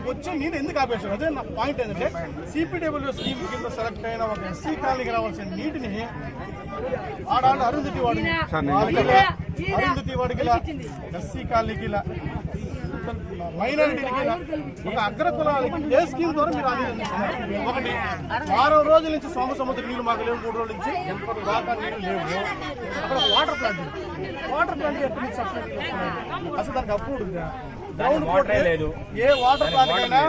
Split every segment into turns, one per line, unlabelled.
వచ్చి నేను ఎందుకు ఆపేశాను అదే నా పాయింట్ ఏంటంటే సిపిడబ్ల్యూ స్కీమ్ కింద సెలెక్ట్ అయిన ఒక ఎస్సీ కాలనీకి రావాల్సిన నీటిని ఆడాళ్ళు అరుంధతి వాడికి ఎస్సీ కాలనీకి మైనారిటీలకి ఒక అగ్రకులాలకి ఏ స్కీమ్ ద్వారా మీరు ఆదేశిస్తున్నారు? ఒకటి 6 రోజుల నుంచి సోమసముద్ర నీళ్ళు మాకు లేవు, 3 రోజుల నుంచి దాకా నీళ్ళు లేవు. అక్కడ వాటర్ ప్లాంట్ ఎక్కడి నుంచి సప్లై అసలు దానికి అప్పుడు గ్రౌండ్ వాటర్ లేదు. ఏ వాటర్ ప్లాంట్ అయినా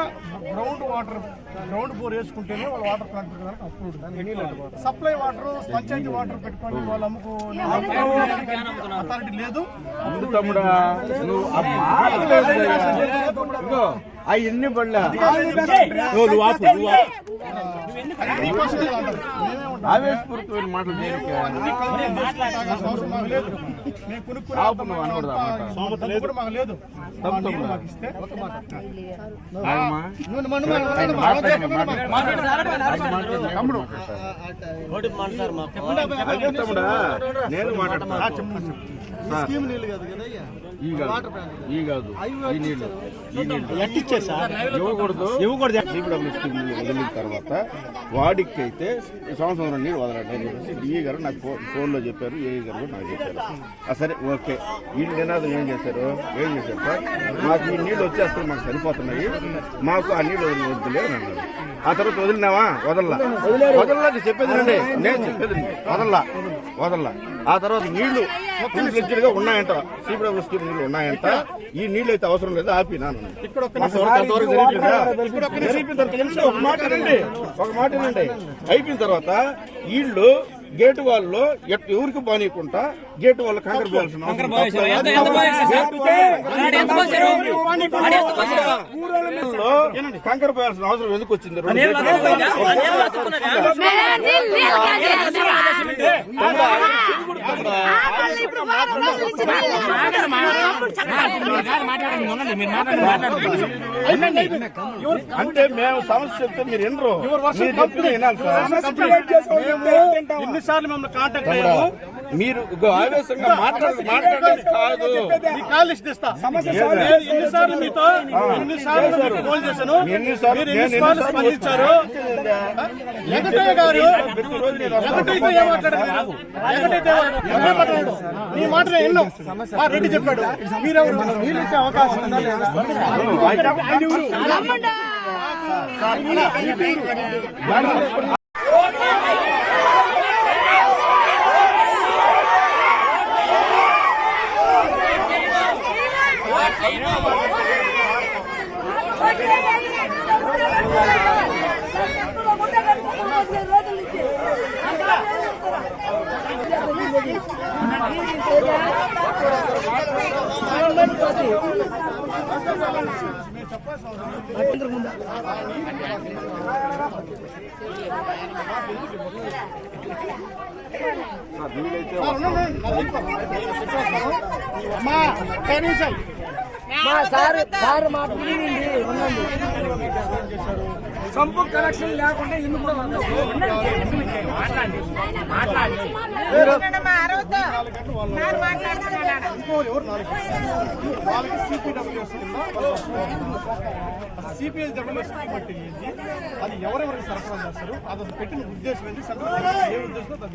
గ్రౌండ్ బోర్ వేసుకుంటేనే వాళ్ళు వాటర్ ప్లాంట్ పెట్టడానికి అప్పుడు సప్లై వాటర్ పంచాయతీ వాటర్ పెట్టుకొని వాళ్ళు అమ్ముకునే అథారిటీ లేదు.
ఎన్ని పడలే ఆవేశపూరితమైన మాటలు
మాకు లేదు.
నేను మాట్లాడతాను. వదిలిన తర్వాత వాడికి అయితే సంవత్సరం నీళ్ళు వదలండి అని చెప్పేసి డిఏ గారు నాకు ఫోన్లో చెప్పారు, ఏఈ గారు నాకు చెప్పారు. సరే ఓకే, ఈ నినాదం ఏం చేశారు సార్, మాకు ఈ నీళ్ళు వచ్చేస్తే మాకు సరిపోతున్నాయి, మాకు ఆ నీళ్ళు వద్దులే అని అన్నారు. ఆ తర్వాత వదిలినావా? వదల్లా చెప్పేది అండి, నేను చెప్పేది వదల్లా. ఆ తర్వాత నీళ్లు ఫుల్ గా ఉన్నాయంట, సిపిడబ్ల్యూ స్కీమ్ నీళ్లు ఉన్నాయంట, ఈ నీళ్ళు అయితే అవసరం లేదు ఆపినాను. ఒక మాట వినండి. అయిపోయిన తర్వాత వీళ్ళు గేటు వాళ్ళలో ఎవరికి బానీయకుండా గేటు వాళ్ళు కంకర పోయాల్సిన కంకర పోయాల్సిన అవసరం ఎందుకు వచ్చింది? అంటే మేము సమస్య చెప్తే మీరు ఎన్నో వినాలి సార్.
ఎన్నిసార్లు మిమ్మల్ని కాంటాక్ట్ అయ్యాము,
మీరు ఆవేశంగా మాట్లాడేది కాదు.
ఎన్నిసార్లు మీతో ఫోన్ చేశాను, ఎన్నిసార్లు స్పందించారు? వెంకటయ్య గారు వెంకటయ్యతో ఏమాట్లాడారు? నీ మాటలు ఎన్నో రెడ్డి చెప్పాడు. మీరెవరు? మీరు ఇచ్చే అవకాశం ఉందా లేదా? సంపు కనెక్షన్ లేకుండా ఇల్లు కూడా సిపిఎస్ బట్టి అది ఎవరెవరికి సరఫరా చేస్తారు, అది పెట్టిన ఉద్దేశం ఏంటి, ఏ ఉద్దేశంతో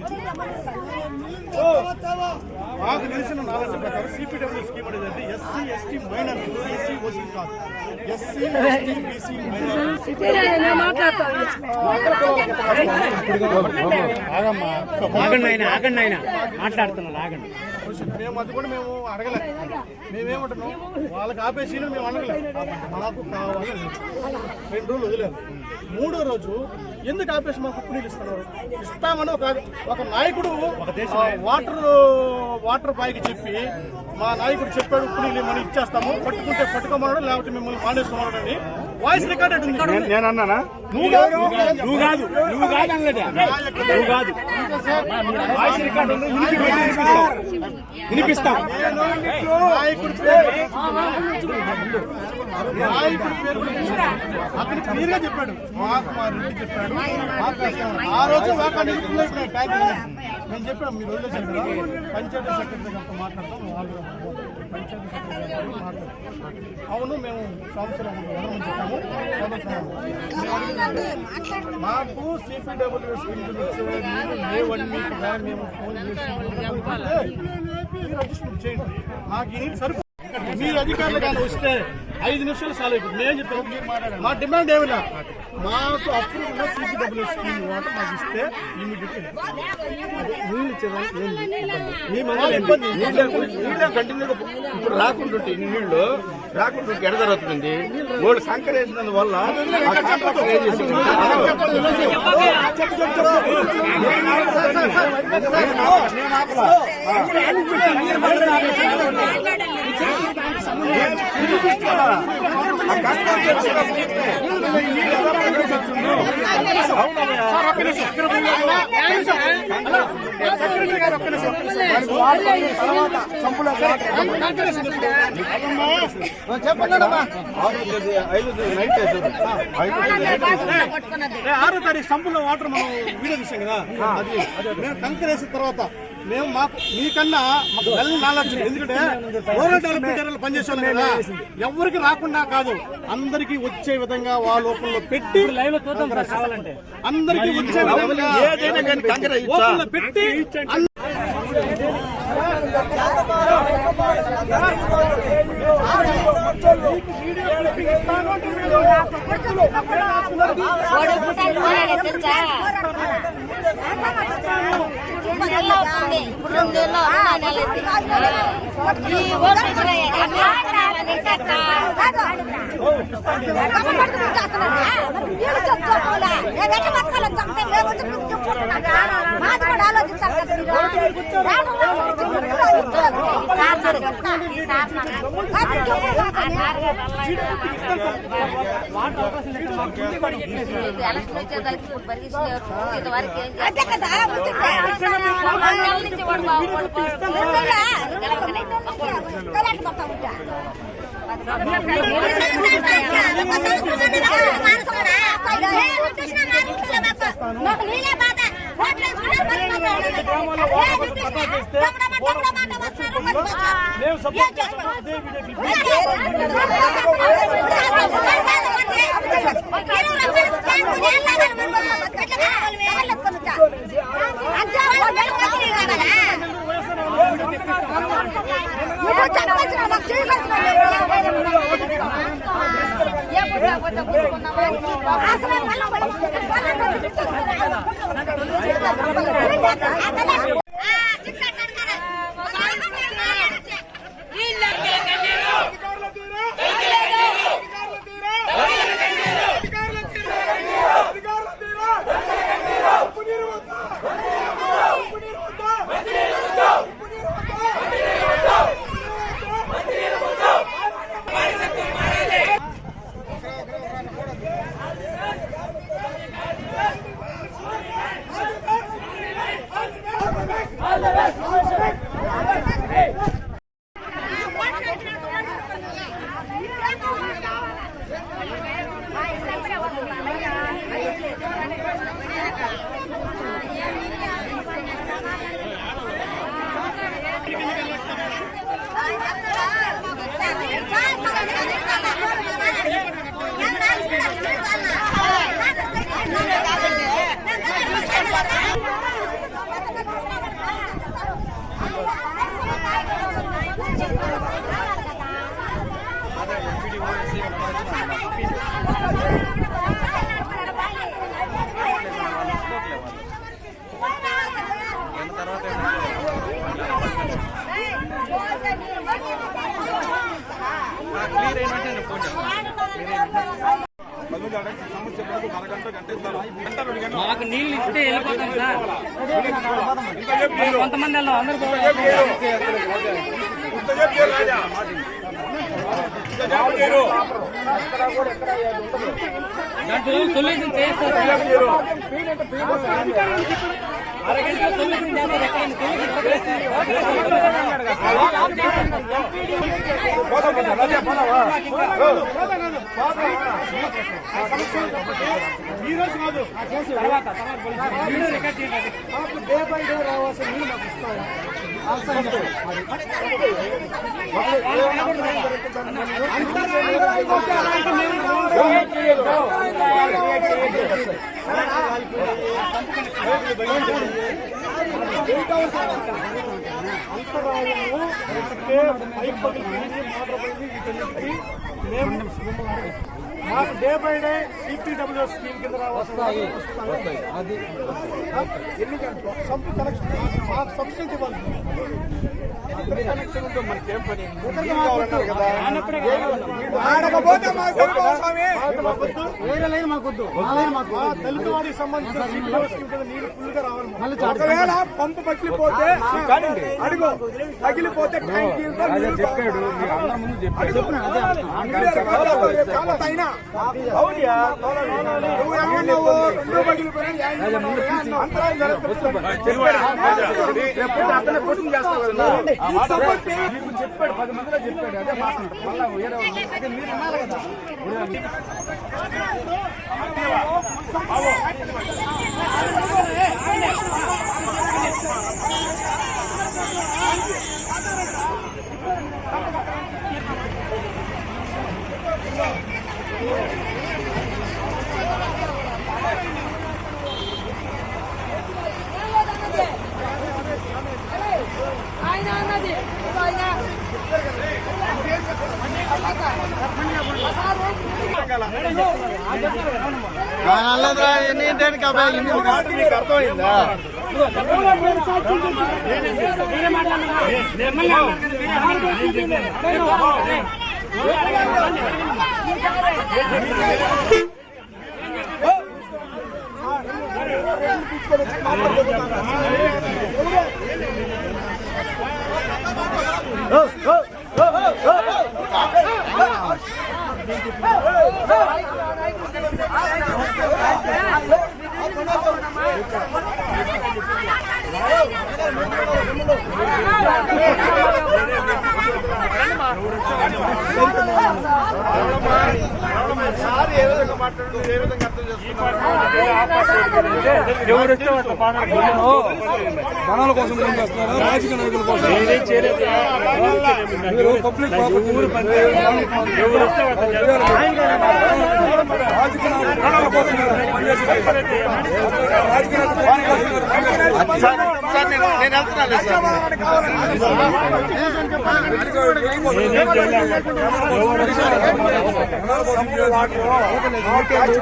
మాకు తెలిసిన నాలెడ్జ్ ప్రకారం సిపిడబ్ల్యూ స్కీమ్ అనేది SC ST minor, SC OC కాదు, ఎస్సీ ఎస్టీ బీసీ మైనర్.
మాట్లాడుతున్నా ఆగండి.
మేము అది కూడా మేము అడగలే, మేమేమంటున్నాం వాళ్ళకి ఆపేసి మేము అడగలేదు, మాకు కావాలి. 2 రోజులు వదిలేదు. 3వ రోజు ఎందుకు ఆపేసి మాకు ఉప్పు నీళ్ళు ఇస్తున్నారు? ఇస్తామని ఒక నాయకుడు వాటర్ బాయ్కి చెప్పి, మా నాయకుడు చెప్పాడు ఉప్పు నీళ్ళు మనం ఇచ్చేస్తాము, పట్టుకుంటే పట్టుకోమన్నాడు, లేకపోతే మిమ్మల్ని మానేసుకోమన్నాడు అని వాయిస్ రికార్డెడ్ ఉంది.
నేను అన్నానా?
నువ్వు కాదు వాయిస్ రికార్డు ఉంది, వినిపిస్తాం.
నాయకుడి పేరు అక్కడ క్లియర్ గా చెప్పాడు, మాకు మా రెడ్డి చెప్పాడు. ఆ రోజు మాకు నేను చెప్పాను, మీరు వదిలేసాను కదా, పంచాయతీ సెక్రటరీ గారితో మాట్లాడతాం, పంచాయతీ సెక్రటరీ గారు మాట్లాడతాం. అవును, మేము సంవత్సరం చెప్పాము, మాకు CPWS స్కీమ్ ఏ 1 వీక్ మేము ఫోన్ చేసి మీరు అడ్జస్ట్మెంట్ చేయండి. మాకు ఈ నీళ్ళు సరిపోతుంది. మీ అధికారులు కానీ వస్తే 5 నిమిషాలు సాల్వ్ అయిపోతుంది. మేము చెప్తాం మా డిమాండ్ ఏమైనా మాకు అప్రూవ్ ఉన్న CPWS స్కీమ్ వాటర్ మాకు ఇస్తే ఇమీడియట్ నీళ్ళు ఇచ్చేదానికి మీ మనలో ఇబ్బంది
కంటిన్యూగా ఇప్పుడు రాకుంటుంటే నీళ్లు రాకుంటుంటే ఎడ జరుగుతుంది. వాళ్ళు సంకర వేసినందువల్ల ఏం చేసింది
చెప్పండి. 6వ తారీఖు సంపులో వాటర్ మనం వీడియో తీసాం కదా, అది మేము కంకర్ వేసిన తర్వాత మేము మాకు మీకన్నా మాకు వెల్ నాలెడ్జ్. ఎందుకంటే రూరల్ డెవలప్మెంట్ ఏరియాలో పనిచేసాం కదా, ఎవరికి రాకుండా కాదు అందరికి వచ్చే విధంగా వాళ్ళ ఓపెన్లో పెట్టి
లైవ్ లో చూద్దాం సార్ కావాలంటే.
అందరికి వచ్చే విధంగా
ఏదైనా కానీ కంకర
ఓపెన్లో పెట్టి
మాకు నీళ్ళు ఇస్తే వెళ్ళిపోతాం సార్. కొంతమంది వెళ్ళాం, అందరూ దాంట్లో సొల్యూషన్ చేస్తారు. అరగంట సొల్యూషన్
ఈ రోజు కాదు,
తర్వాత రికార్డ్ చేయండి.
డే బై డే రావాల్సిన నీళ్ళు మాకు ఇస్తాం. మాకు day by day CPWS scheme కింద వస్తాయి. అది ఎన్ని సంపు కనెక్షన్ మాకు సబ్సిడీ ఇవ్వాలి. కనెక్షన్ ఉంటే మనకి ఏం పని కదా. వేరే లైన్ మాకొద్దు. తెలుగువాడికి సంబంధించిన CPWS స్కీమ్ కింద నీరు ఫుల్ గా రావాలి.
ఒకవేళ పంపు పగిలిపోతే అడుగు పగిలిపోతే చెప్పాడు అయినా చెప్పాడు 10 మందిలో చెప్పాడు. అదే మళ్ళా వేరే మీరు ఉన్నారు కదా.
అర్థమైందా? జనాల కోసం ఏం చేస్తున్నారు? రాజకీయ నాయకుల కోసం పబ్లిక్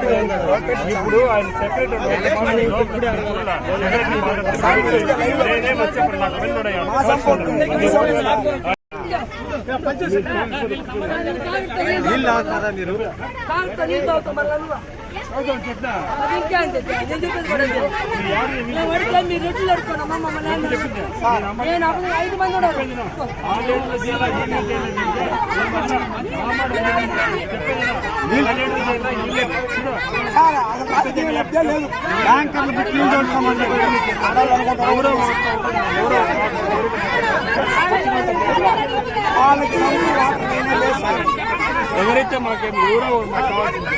నేను
ఇప్పుడు ఆయన సెక్రటరీ
మీరు రెట్లు అడుకోనమ్మా మమ్మల్ని 5 మంది
ఎవరైతే మాకేం ఎవరో మాకు కావాల్సింది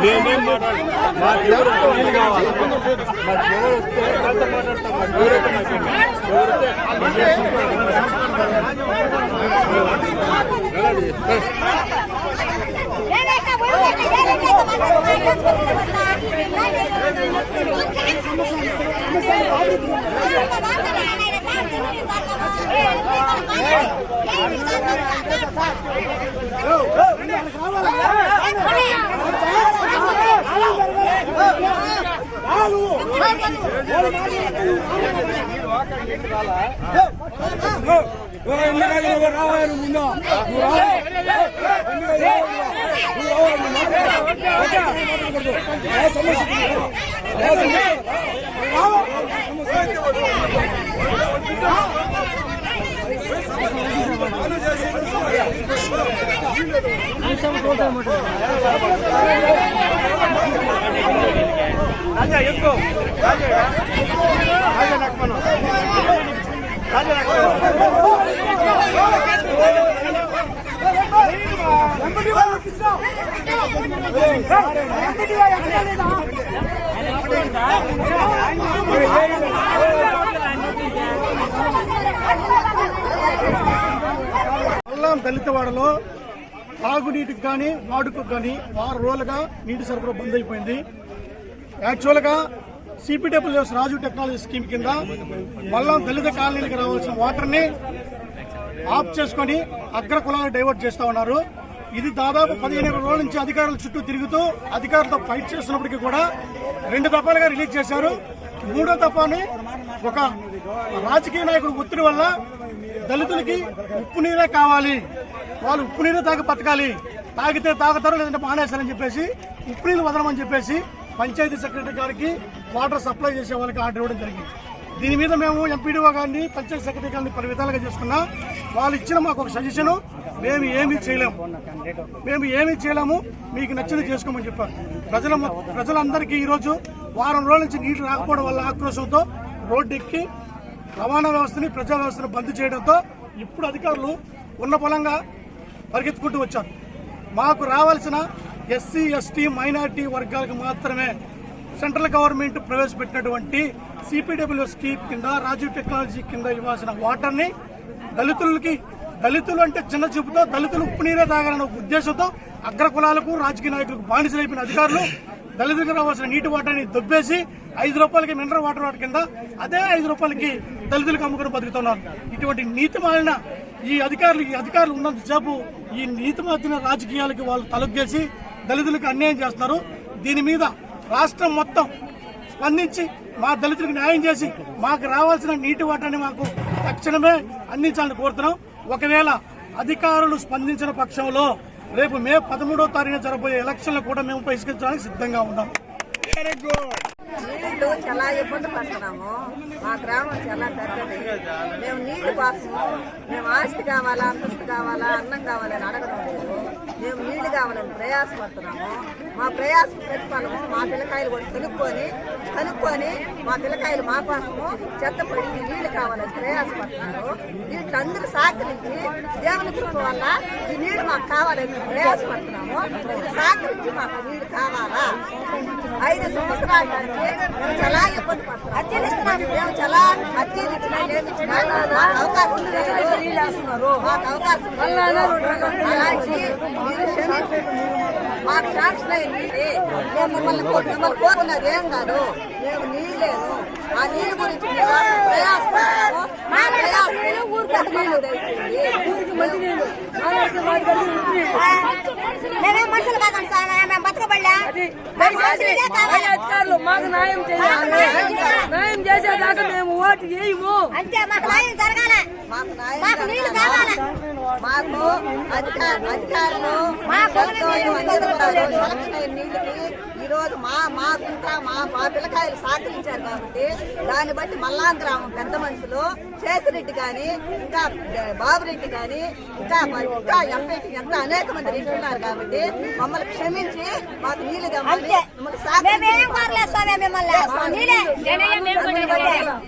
మేమేం మాట్లాడాలి. మాకు ఎవరు కావాలి, మాకు ఎవరు వస్తే వాళ్ళతో మాట్లాడతాం. మాకు ఎవరైతే మాకేం రాజా ఎక్కువ రాజా నక్కను రాజా నక్కను దళితవాడలో తాగునీటికి కానీ వాడుకకు కానీ 6 రోజులుగా నీటి సరఫరా బంద్ అయిపోయింది. యాక్చువల్గా సిపిడబ్ల్యూఎస్ రాజు టెక్నాలజీ స్కీమ్ కింద మళ్ళా దళిత కాలనీలకు రావాల్సిన వాటర్ని ఆఫ్ చేసుకొని అగ్ర కులాలకు డైవర్ట్ చేస్తూ ఉన్నారు. ఇది దాదాపు 15 రోజుల నుంచి అధికారుల చుట్టూ తిరుగుతూ అధికారులతో ఫైట్ చేస్తున్నప్పటికీ కూడా 2 దఫాలుగా రిలీజ్ చేశారు. 3వ దఫాని ఒక రాజకీయ నాయకుడు ఒత్తిడి వల్ల దళితులకి ఉప్పు నీరే కావాలి, వాళ్ళు ఉప్పు నీరే తాగి బతకాలి, తాగితే తాగుతారు లేదంటే మానేస్తారని చెప్పేసి ఉప్పు నీళ్ళు వదలమని చెప్పేసి పంచాయతీ సెక్రటరీ గారికి వాటర్ సప్లై చేసే వాళ్ళకి ఆర్డర్ ఇవ్వడం జరిగింది. దీని మీద మేము ఎంపీడీఓ గారిని పంచాయతీ సెక్రటరీ గారిని 10 విధాలుగా చేసుకున్నా. వాళ్ళు ఇచ్చిన మాకు ఒక సజెషను, మేము ఏమీ చేయలేము, మీకు నచ్చింది చేసుకోమని చెప్పారు. ప్రజలందరికీ ఈరోజు వారం రోజుల నుంచి నీళ్లు రాకపోవడం వల్ల ఆక్రోశంతో రోడ్డు ఎక్కి రవాణా వ్యవస్థని ప్రజా వ్యవస్థను బంద్ చేయడంతో ఇప్పుడు అధికారులు ఉన్న పొలంగా పరిగెత్తుకుంటూ వచ్చారు. మాకు రావాల్సిన ఎస్సీ ఎస్టీ మైనారిటీ వర్గాలకు మాత్రమే సెంట్రల్ గవర్నమెంట్ ప్రవేశపెట్టినటువంటి సిపిడబ్ల్యూఎస్ స్కీమ్ కింద రాజీవ్ టెక్నాలజీ కింద ఇవ్వాల్సిన వాటర్ని దళితులు అంటే చిన్న చూపుతో దళితులు ఉప్పు నీరే తాగాలన్న ఉద్దేశంతో అగ్ర కులాలకు రాజకీయ నాయకులకు బానిసలైపోయిన అధికారులు దళితులకు రావాల్సిన నీటి వాటర్ని దొబ్బేసి 5 రూపాయలకి మినరల్ వాటర్ కింద అదే 5 రూపాయలకి దళితులకు అమ్ముకుని బతుకుతున్నారు. ఇటువంటి నీతిమాలిన ఈ అధికారులు ఉన్నంతసేపు ఈ నీతిమాలిన రాజకీయాలకి వాళ్ళు తలొగ్గేసి దళితులకు అన్యాయం చేస్తున్నారు. దీని మీద రాష్ట్రం మొత్తం స్పందించి మా దళితులకు న్యాయం చేసి మాకు రావాల్సిన నీటి వాటాన్ని మాకు తక్షణమే అందించాలని కోరుతున్నాం. ఒకవేళ అధికారులు స్పందించిన పక్షంలో రేపు మే 13వ తారీఖున జరగబోయే ఎలక్షన్లు కూడా మేము బహిష్కరించడానికి సిద్ధంగా ఉన్నాం.
నీళ్లు చాలా ఇబ్బంది పడుతున్నాము. మా గ్రామం చాలా పెద్దది. మేము నీళ్లు కోసము మేము ఆస్తి కావాలా, అంతస్తు కావాలా, అన్నం కావాలని అడగడం లేదు. మేము నీళ్లు కావాలని ప్రయాసపడుతున్నాము. మా ప్రయాస ప్రతిఫలము మా పిల్లకాయలు కూడా కనుక్కొని మా పిల్లకాయలు మా కోసము చెత్తపడి నీళ్లు కావాలని ప్రయాసపడుతున్నారు. వీటిని అందరూ సహకరించి దేవుని కృప వల్ల ఈ నీళ్లు మాకు కావాలని ప్రయాసపడుతున్నాము. ఇది సహకరించి మాకు నీళ్లు కావాలా. 5 సంవత్సరాల నుంచి చాలా ఇబ్బంది పడుతున్నాం. మేము చాలా అర్జీలు ఇచ్చినా మాకు అవకాశం అలాంటి మాకు శాంక్షన్ అయింది. మేము మిమ్మల్ని కోరుకున్నది ఏం కాదు, మేము నీళ్ళు లేదు. ఆ నీళ్ళు గురించి ప్రయాసపడతాము. మా ప్రయాసం మేమేం మనుషులు కాదండి సార్, మేము బతకబడలే.
అధికారులు మాకు న్యాయం చేయాలి. న్యాయం చేసేదాకా మేము ఓటు వేయము.
అంతే, మాకు న్యాయం జరగాలి, మాకు నీళ్లు కావాలి. మాకు అధికారులు సెలక్షన్ అయిన నీళ్ళకి ఈరోజు మా పిల్లకాయలు సహకరించారు కాబట్టి దాన్ని బట్టి మల్లాం గ్రామం పెద్ద మనుషులు శేషరెడ్డి కానీ, ఇంకా బాబురెడ్డి కానీ, ఇంకా ఎంపీటీ ఎంత అనేక మంది రెడ్డి ఉన్నారు కాబట్టి మమ్మల్ని క్షమించి మాకు నీళ్లు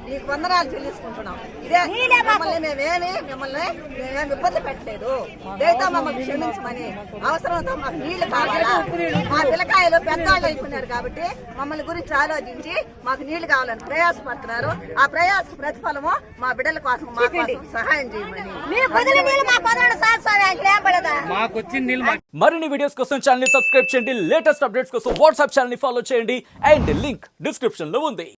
మీకు వందనాలు చెల్లించుకుంటున్నాం. ఇదే మిమ్మల్ని ఇబ్బంది పెట్టలేదు. దయతో మమ్మల్ని క్షమించమని, అవసరంతో మాకు నీళ్లు కావాలా. మా పిల్లకాయలు పెద్దవాళ్ళు అయిపోయినారు కాబట్టి మమ్మల్ని గురించి ఆలోచించి మాకు నీళ్లు కావాలని ప్రయాసపడుతున్నారు. ఆ ప్రయాస ప్రతిఫలము మా బిడ్డల కోసం మా కోసం సహాయం చేయమని.
మరిన్ని వీడియోస్ కోసం ఛానల్ ని సబ్స్క్రైబ్ చేయండి. లేటెస్ట్ అప్డేట్స్ కోసం వాట్సాప్ ఛానల్ ని ఫాలో చేయండి. అండ్ లింక్ డిస్క్రిప్షన్ లో ఉంది.